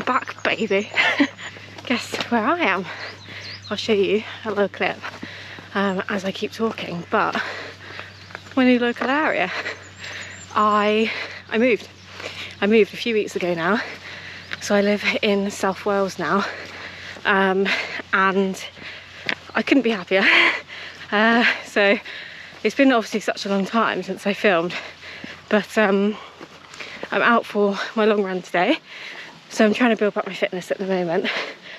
back, baby. Guess where I am? I'll show you a little clip as I keep talking, but my new local area. I moved a few weeks ago now, so I live in South Wales now, and I couldn't be happier. So it's been obviously such a long time since I filmed, but I'm out for my long run today, so I'm trying to build up my fitness at the moment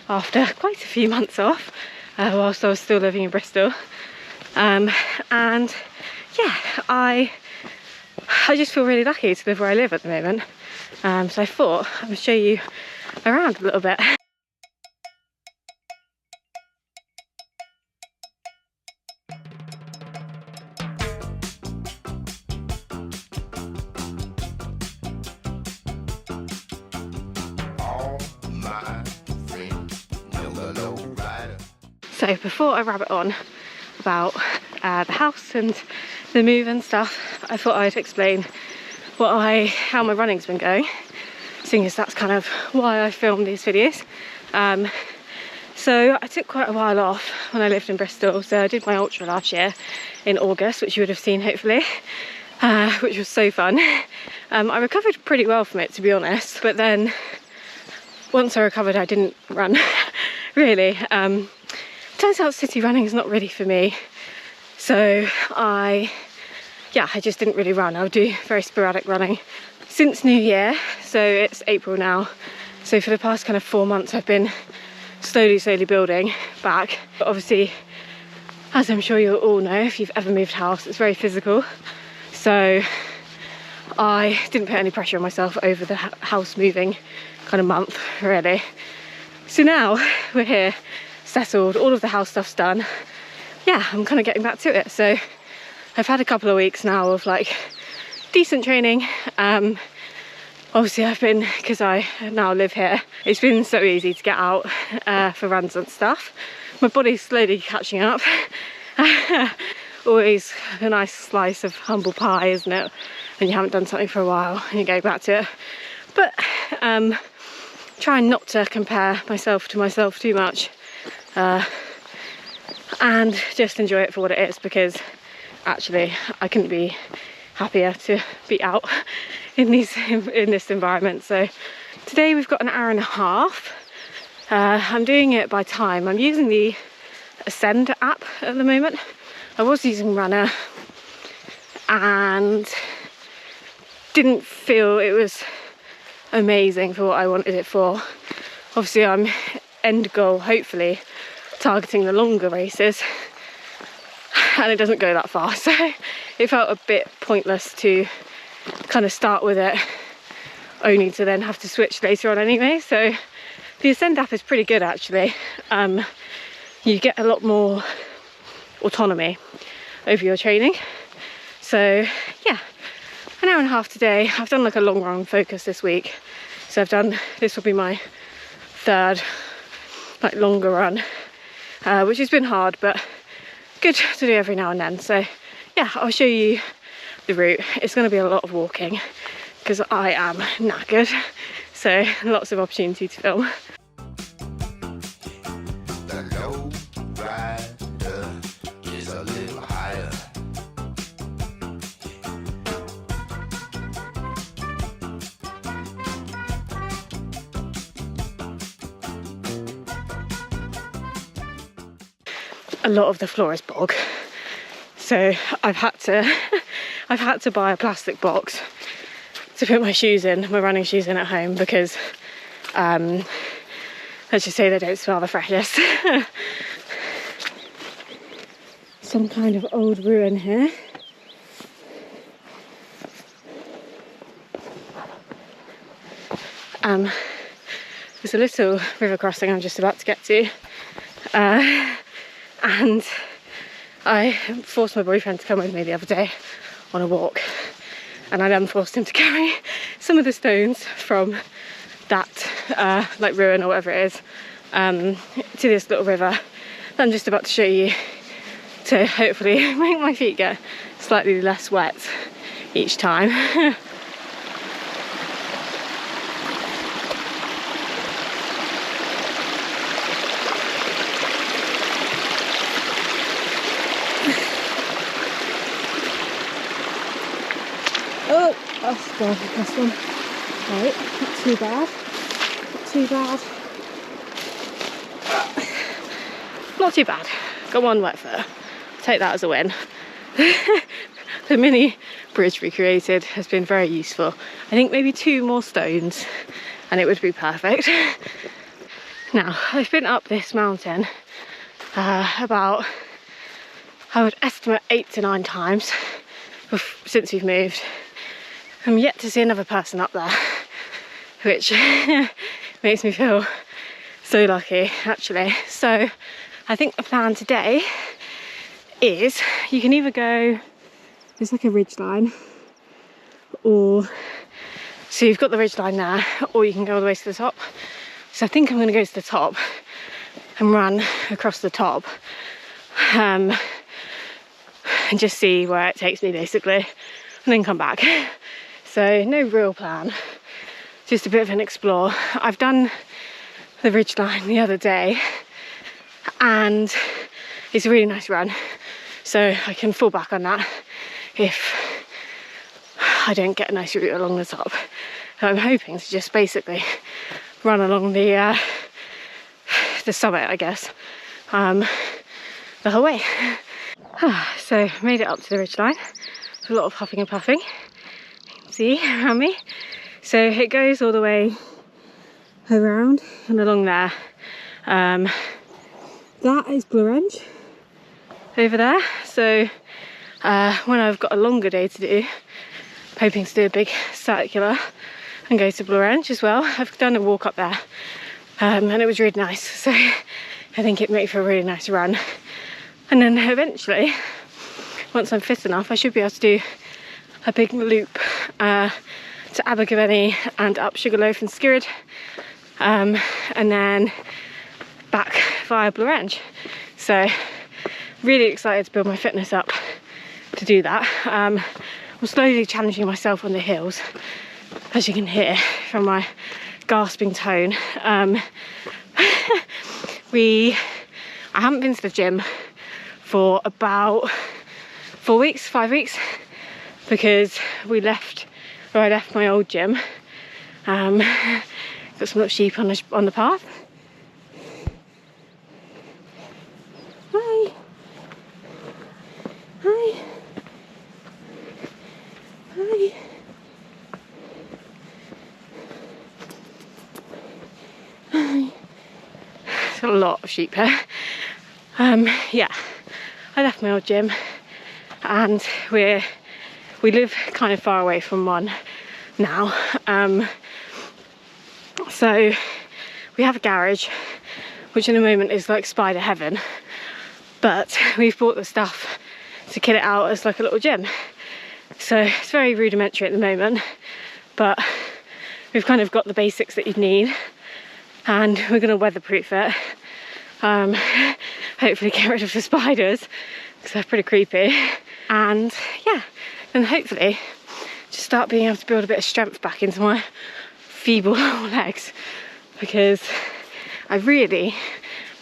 after quite a few months off whilst I was still living in Bristol. And yeah, I just feel really lucky to live where I live at the moment. So I thought I would show you around a little bit. So before I rabbit on about the house and the move and stuff, I thought I'd explain how my running's been going, seeing as that's kind of why I filmed these videos. So I took quite a while off when I lived in Bristol, so I did my ultra last year in August, which you would have seen hopefully, which was so fun. I recovered pretty well from it, to be honest, but then once I recovered I didn't run really. Turns out city running is not really for me, so I just didn't really run. I'll do very sporadic running since New Year, so it's April now. So for the past kind of 4 months I've been slowly building back. But obviously, as I'm sure you'll all know if you've ever moved house, it's very physical. So I didn't put any pressure on myself over the house moving kind of month really. So now we're here, settled, all of the house stuff's done. Yeah, I'm kind of getting back to it. So I've had a couple of weeks now of like decent training. Obviously I've been, because I now live here, it's been so easy to get out for runs and stuff. My body's slowly catching up. Always a nice slice of humble pie, isn't it, when you haven't done something for a while and you go back to it. But trying not to compare myself to myself too much, and just enjoy it for what it is, because actually I couldn't be happier to be out in this environment. So today we've got an hour and a half. I'm doing it by time. I'm using the Ascend app at the moment. I was using Runner and didn't feel it was amazing for what I wanted it for. Obviously I'm end goal hopefully targeting the longer races, and it doesn't go that far, so it felt a bit pointless to kind of start with it only to then have to switch later on anyway. So the Ascend app is pretty good actually. You get a lot more autonomy over your training. So yeah, an hour and a half today. I've done like a long run focus this week, so this will be my third like longer run, which has been hard but good to do every now and then. So yeah, I'll show you the route. It's going to be a lot of walking because I am knackered, so lots of opportunity to film. The low rider is a little higher. A lot of the floor is bog, so I've had to buy a plastic box to put my shoes in, my running shoes in at home, because let's just say they don't smell the freshest. Some kind of old ruin here. There's a little river crossing I'm just about to get to. And I forced my boyfriend to come with me the other day on a walk, and I then forced him to carry some of the stones from that like ruin or whatever it is to this little river that I'm just about to show you, to hopefully make my feet get slightly less wet each time. go for this one. Right, not too bad. Not too bad. Not too bad. Got one wet foot. Take that as a win. The mini bridge we created has been very useful. I think maybe 2 more stones and it would be perfect. Now, I've been up this mountain about, I would estimate 8 to 9 times since we've moved. I'm yet to see another person up there, which makes me feel so lucky, actually. So I think the plan today is you can either go, there's like a ridge line, or so you've got the ridge line there, or you can go all the way to the top. So I think I'm going to go to the top and run across the top and just see where it takes me, basically, and then come back. So no real plan, just a bit of an explore. I've done the ridge line the other day and it's a really nice run, so I can fall back on that if I don't get a nice route along the top. So I'm hoping to just basically run along the summit, I guess, the whole way. So made it up to the ridgeline. A lot of huffing and puffing, you can see around me. So it goes all the way around and along there. That is Blue over there. So when I've got a longer day to do, I'm hoping to do a big circular and go to Blue as well. I've done a walk up there and it was really nice, so I think it made for a really nice run. And then eventually, once I'm fit enough, I should be able to do a big loop to Abergavenny and up Sugarloaf and Skirrid, and then back via Blue. So really excited to build my fitness up to do that. I'm slowly challenging myself on the hills, as you can hear from my gasping tone. I haven't been to the gym for about 4 weeks, 5 weeks, because I left my old gym. Got some little sheep on the path. Hi. Hi. Hi. Hi. There's a lot of sheep here. Yeah, I left my old gym and we live kind of far away from one now. So we have a garage, which in the moment is like spider heaven, but we've bought the stuff to kit it out as like a little gym. So it's very rudimentary at the moment, but we've kind of got the basics that you'd need, and we're going to weatherproof it. Hopefully get rid of the spiders, because they're pretty creepy. And yeah, then hopefully just start being able to build a bit of strength back into my feeble legs, because I really,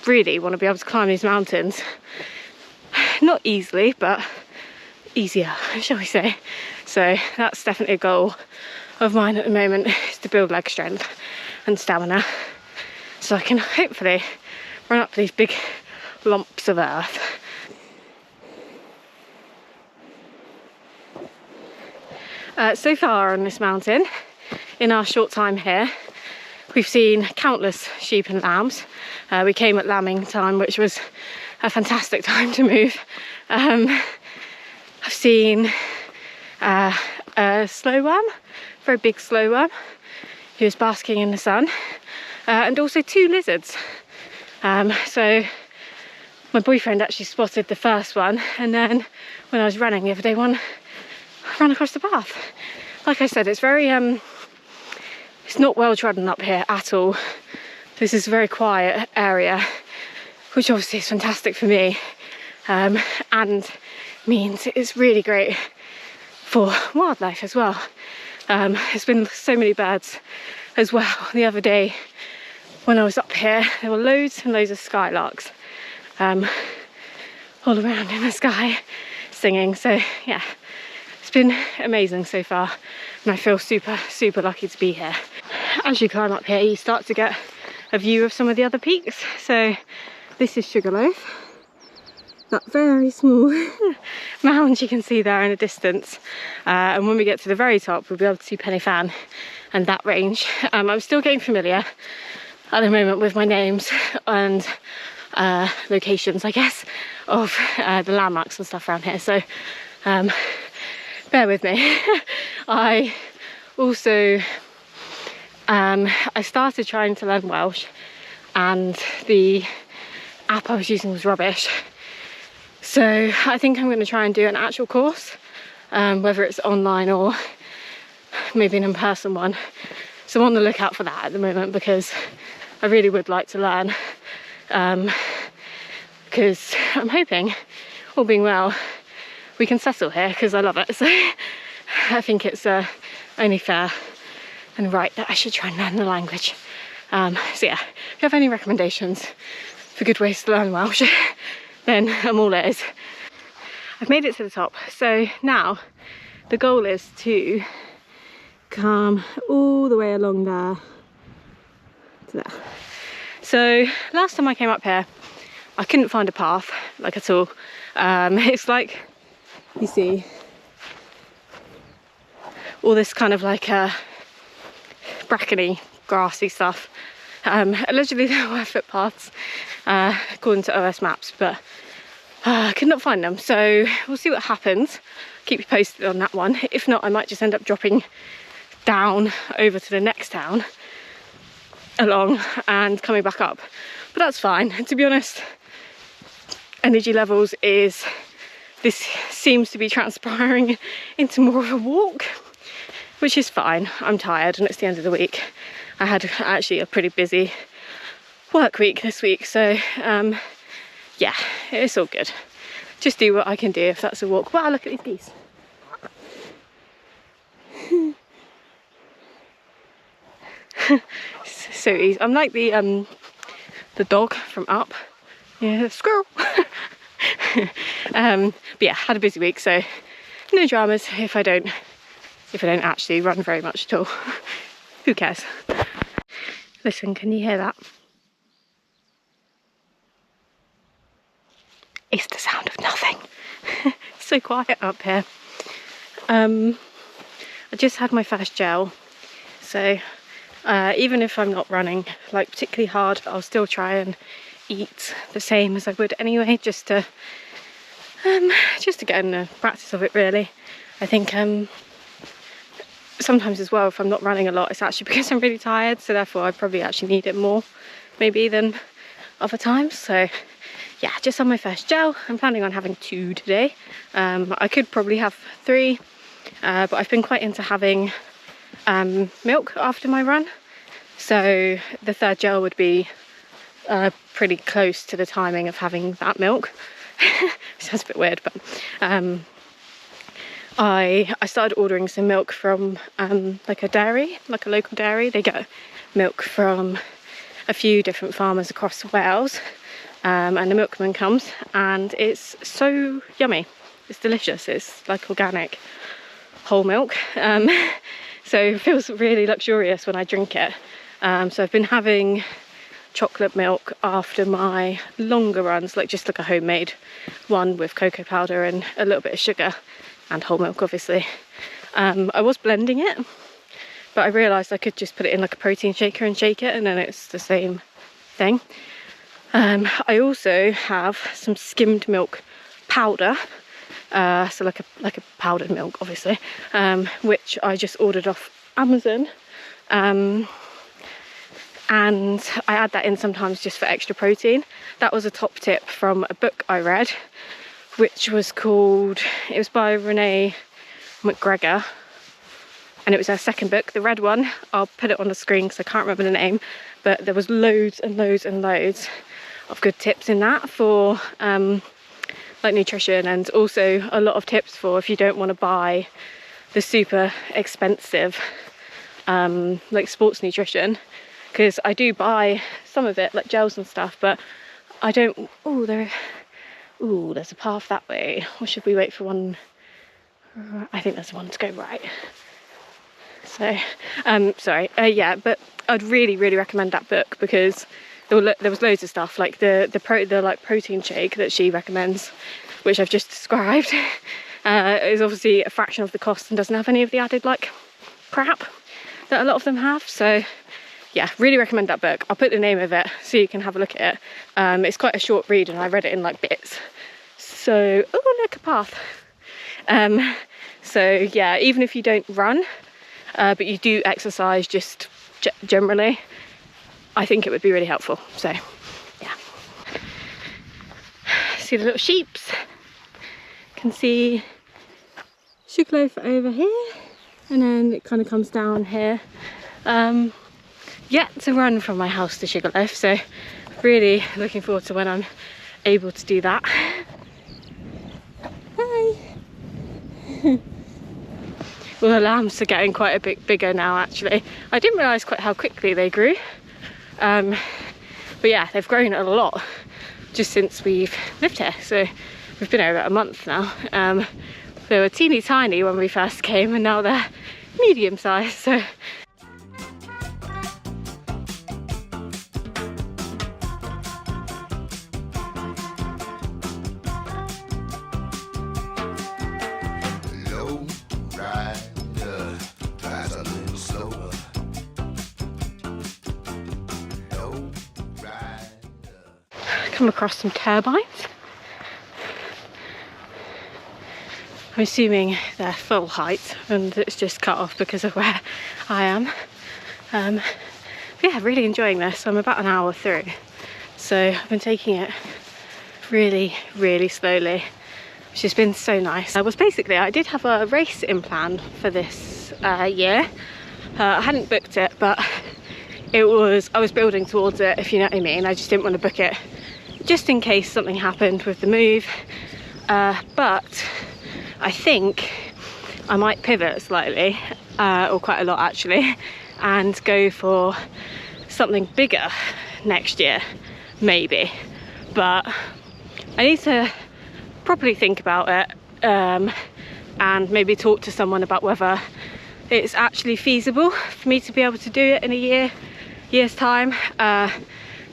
really want to be able to climb these mountains. Not easily, but easier, shall we say. So that's definitely a goal of mine at the moment, is to build leg strength and stamina, so I can hopefully run up these big lumps of earth. So far on this mountain, in our short time here, we've seen countless sheep and lambs. We came at lambing time, which was a fantastic time to move. I've seen a slow worm, very big slow worm, who was basking in the sun, and also 2 lizards. So my boyfriend actually spotted the first one, and then when I was running the other day, one ran across the path. Like I said, it's very it's not well trodden up here at all. This is a very quiet area, which obviously is fantastic for me, and means it's really great for wildlife as well. There's been so many birds as well. The other day when I was up here, there were loads and loads of skylarks all around in the sky singing. So yeah, it's been amazing so far, and I feel super, super lucky to be here. As you climb up here, you start to get a view of some of the other peaks. So this is Sugarloaf, that very small mound you can see there in the distance. And when we get to the very top, we'll be able to see Pen y Fan and that range. I'm still getting familiar at the moment with my names and locations, I guess, of the landmarks and stuff around here. So bear with me. I also I started trying to learn Welsh, and the app I was using was rubbish. So I think I'm going to try and do an actual course, whether it's online or maybe an in-person one. So I'm on the lookout for that at the moment, because I really would like to learn, because I'm hoping, all being well, we can settle here, because I love it. So I think it's only fair and right that I should try and learn the language. So yeah, if you have any recommendations for good ways to learn Welsh, then I'm all ears. I've made it to the top, so now the goal is to come all the way along there to there. So last time I came up here, I couldn't find a path, like at all. It's like, you see, all this kind of like brackeny, grassy stuff. Allegedly there were footpaths, according to OS Maps, but I could not find them. So we'll see what happens. Keep you posted on that one. If not, I might just end up dropping down over to the next town along and coming back up. But that's fine. And to be honest, energy levels this seems to be transpiring into more of a walk, which is fine. I'm tired and it's the end of the week. I had actually a pretty busy work week this week, so yeah, it's all good. Just do what I can do if that's a walk. Wow, look at these geese. So easy. I'm like the dog from Up. Yeah, squirrel. But yeah, had a busy week, so no dramas if I don't actually run very much at all. Who cares? Listen, can you hear that? It's the sound of nothing. It's so quiet up here. I just had my first gel, so even if I'm not running like particularly hard, I'll still try and eat the same as I would anyway, just to get in the practice of it, really. I think sometimes as well, if I'm not running a lot, it's actually because I'm really tired, so therefore I probably actually need it more maybe than other times. So yeah, just on my first gel. I'm planning on having 2 today. I could probably have 3, but I've been quite into having milk after my run, so the 3rd gel would be pretty close to the timing of having that milk. Sounds a bit weird, but I started ordering some milk from like a dairy, like a local dairy. They get milk from a few different farmers across Wales, and the milkman comes and it's so yummy. It's delicious. It's like organic whole milk, so it feels really luxurious when I drink it. So I've been having chocolate milk after my longer runs, like just like a homemade one with cocoa powder and a little bit of sugar and whole milk, obviously. I was blending it, but I realised I could just put it in like a protein shaker and shake it, and then it's the same thing. I also have some skimmed milk powder, so like a powdered milk, obviously, which I just ordered off Amazon. And I add that in sometimes just for extra protein. That was a top tip from a book I read, which was called, it was by Renee McGregor, and it was her second book, the red one. I'll put it on the screen because I can't remember the name, but there was loads and loads and loads of good tips in that for like nutrition, and also a lot of tips for if you don't want to buy the super expensive like sports nutrition, because I do buy some of it, like gels and stuff, but I don't. There's a path that way, or should we wait for one? I think there's one to go right. So, sorry, yeah, but I'd really recommend that book because there was loads of stuff like the like protein shake that she recommends, which I've just described, is obviously a fraction of the cost and doesn't have any of the added like crap that a lot of them have. So yeah, really recommend that book. I'll put the name of it so you can have a look at it. It's quite a short read and I read it in like bits. So, oh look, a path. So yeah, even if you don't run, but you do exercise just generally, I think it would be really helpful. So yeah. See the little sheeps? Can see Sugarloaf over here, and then it kind of comes down here. Yeah, it's a run from my house to Sugarloaf, so really looking forward to when I'm able to do that. Hi. Well, the lambs are getting quite a bit bigger now actually. I didn't realise quite how quickly they grew. But yeah, they've grown a lot just since we've lived here. So we've been here about a month now. They were teeny tiny when we first came and now they're medium sized. So come across some turbines. I'm assuming they're full height and it's just cut off because of where I am. But yeah, really enjoying this. I'm about an hour through, so I've been taking it really slowly, which has been so nice. Basically I did have a race in plan for this year. I hadn't booked it, but I was building towards it, if you know what I mean. I just didn't want to book it just in case something happened with the move, but I think I might pivot slightly, or quite a lot actually, and go for something bigger next year, maybe. But I need to properly think about it, and maybe talk to someone about whether it's actually feasible for me to be able to do it in a year's time.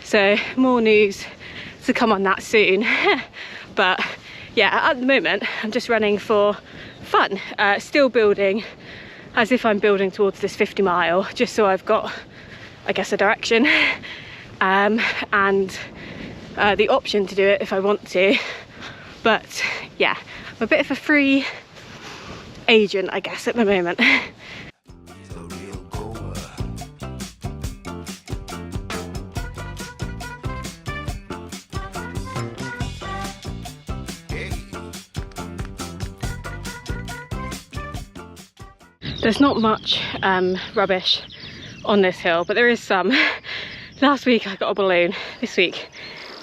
So more news to come on that soon. But yeah, at the moment I'm just running for fun, still building as if I'm building towards this 50 mile, just so I've got, I guess, a direction, and the option to do it if I want to. But yeah, I'm a bit of a free agent, I guess, at the moment. There's not much rubbish on this hill, but there is some. Last week I got a balloon. This week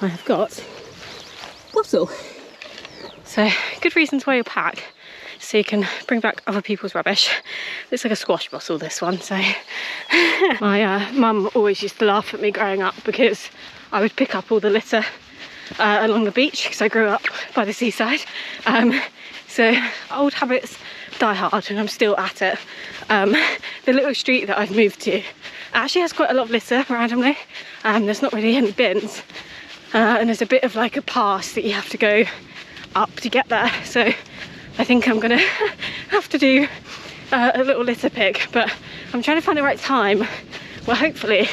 I have got a bottle. So good reason to wear your pack, so you can bring back other people's rubbish. Looks like a squash bottle, this one. So my mum always used to laugh at me growing up because I would pick up all the litter along the beach, because I grew up by the seaside. So old habits die hard, and I'm still at it. The little street that I've moved to actually has quite a lot of litter randomly. There's not really any bins, and there's a bit of like a pass that you have to go up to get there. So I think I'm gonna have to do a little litter pick, but I'm trying to find the right time where hopefully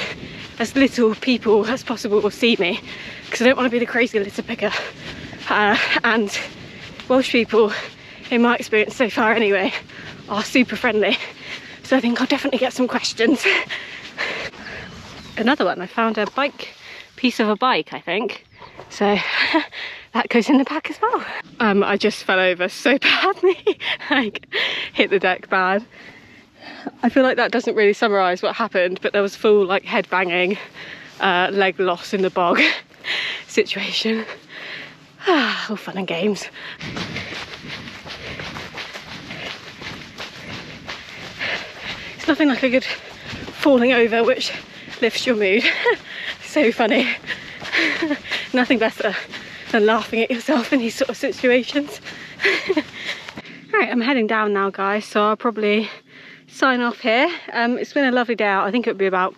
as little people as possible will see me, because I don't want to be the crazy litter picker. And Welsh people, in my experience so far anyway, are super friendly, so I think I'll definitely get some questions. Another one, I found a piece of a bike, I think, so that goes in the pack as well. I just fell over so badly, like hit the deck bad. I feel like that doesn't really summarise what happened, but there was full like head banging, leg loss in the bog situation. All fun and games. It's nothing like a good falling over which lifts your mood. So funny. Nothing better than laughing at yourself in these sort of situations. Right, I'm heading down now, guys, so I'll probably sign off here. It's been a lovely day out. I think it would be about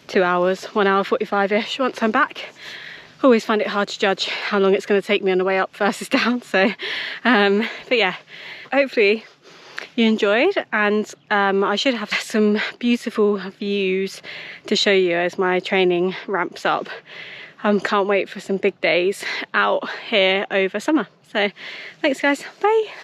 2 hours, 1 hour 45-ish once I'm back. Always find it hard to judge how long it's going to take me on the way up versus down. So, but yeah, hopefully you enjoyed, and I should have some beautiful views to show you as my training ramps up. Can't wait for some big days out here over summer. So thanks guys, bye.